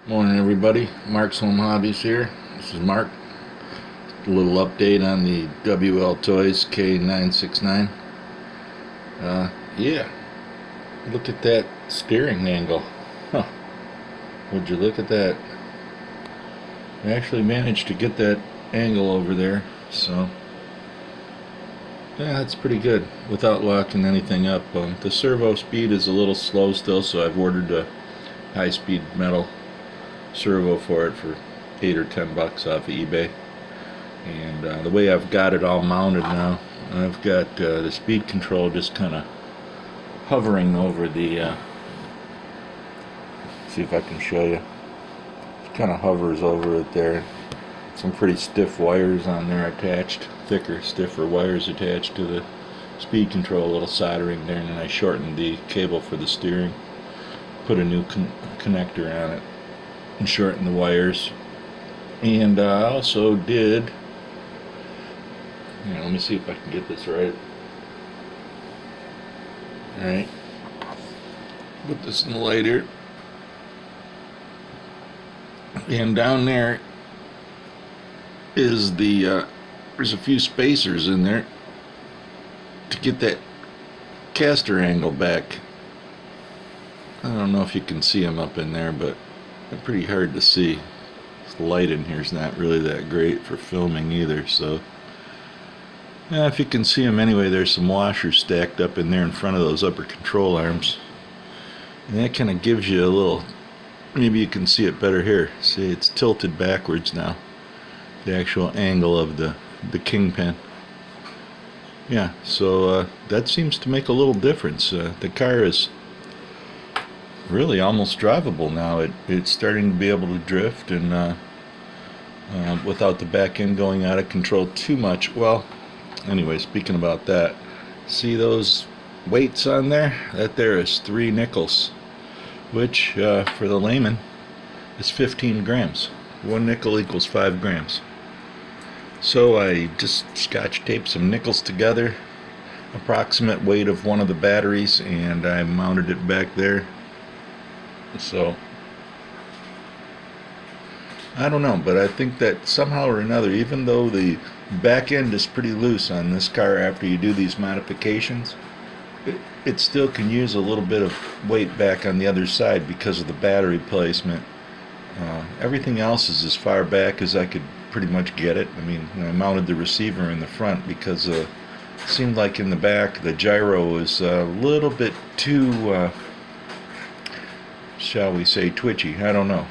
Morning everybody, Mark's Home Hobbies here. This is Mark. A little update on the WLtoys K969. Yeah, look at that steering angle. Huh. Would you look at that? I actually managed to get that angle over there, so yeah, that's pretty good without locking anything up. The servo speed is a little slow still, so I've ordered a high-speed metal servo for it for $8 or $10 off of eBay. And the way I've got it all mounted now, I've got the speed control just kind of hovering over the see if I can show you. It kind of hovers over it there. Some pretty stiff wires on there attached, stiffer wires attached to the speed control, a little soldering there, and then I shortened the cable for the steering, put a new connector on it and shorten the wires. And I also did, let me see if I can get this right. Alright, put this in the light here, and down there is the there's a few spacers in there to get that caster angle back. I don't know if you can see them up in there, but they're pretty hard to see. The light in here is not really that great for filming either, so yeah, if you can see them anyway, there's some washers stacked up in there in front of those upper control arms, and that kind of gives you a little, maybe you can see it better here. See, it's tilted backwards now, the actual angle of the kingpin. Yeah, so that seems to make a little difference. The car is really almost drivable now. It's starting to be able to drift and without the back end going out of control too much. Well, anyway, speaking about that, see those weights on there? That there is 3 nickels, which for the layman is 15 grams. 1 nickel equals 5 grams. So I just scotch taped some nickels together, approximate weight of one of the batteries, and I mounted it back there. So I don't know, but I think that somehow or another, even though the back end is pretty loose on this car after you do these modifications, it still can use a little bit of weight back on the other side because of the battery placement. Everything else is as far back as I could pretty much get it. I mean, I mounted the receiver in the front because it seemed like in the back the gyro was a little bit too shall we say twitchy. I don't know.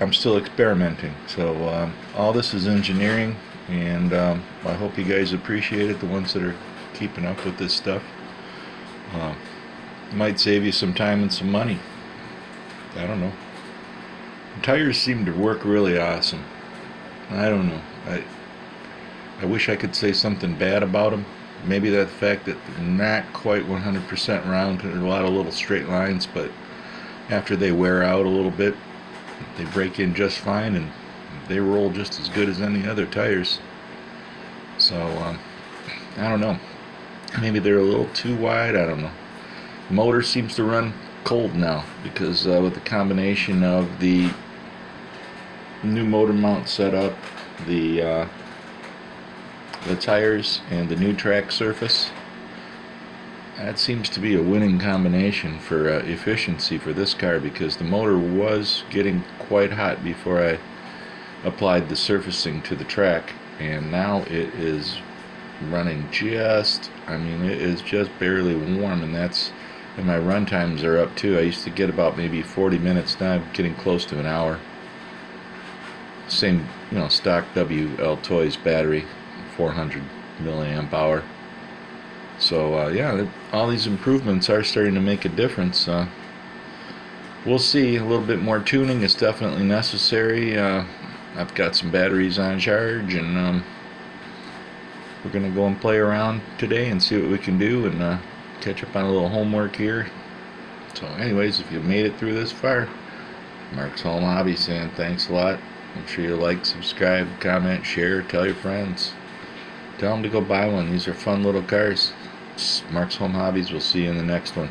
I'm still experimenting, so all this is engineering, and I hope you guys appreciate it, the ones that are keeping up with this stuff. Might save you some time and some money. I don't know. The tires seem to work really awesome. I don't know. I wish I could say something bad about them. Maybe that fact that they're not quite 100% round, there are a lot of little straight lines, but after they wear out a little bit, they break in just fine and they roll just as good as any other tires. So I don't know, maybe they're a little too wide, I don't know. The motor seems to run cold now because with the combination of the new motor mount setup, the tires, and the new track surface, that seems to be a winning combination for efficiency for this car, because the motor was getting quite hot before I applied the surfacing to the track, and now it is running just, I mean, it is just barely warm, and my run times are up too. I used to get about maybe 40 minutes, now I'm getting close to an hour. Same, stock WLtoys battery, 400 milliamp hour. So yeah, all these improvements are starting to make a difference. We'll see. A little bit more tuning is definitely necessary. I've got some batteries on charge, and we're going to go and play around today and see what we can do, and catch up on a little homework here. So anyways, if you made it through this far, Mark's Home Hobby saying thanks a lot. Make sure you like, subscribe, comment, share, tell your friends. Tell them to go buy one. These are fun little cars. Mark's Home Hobbies. We'll see you in the next one.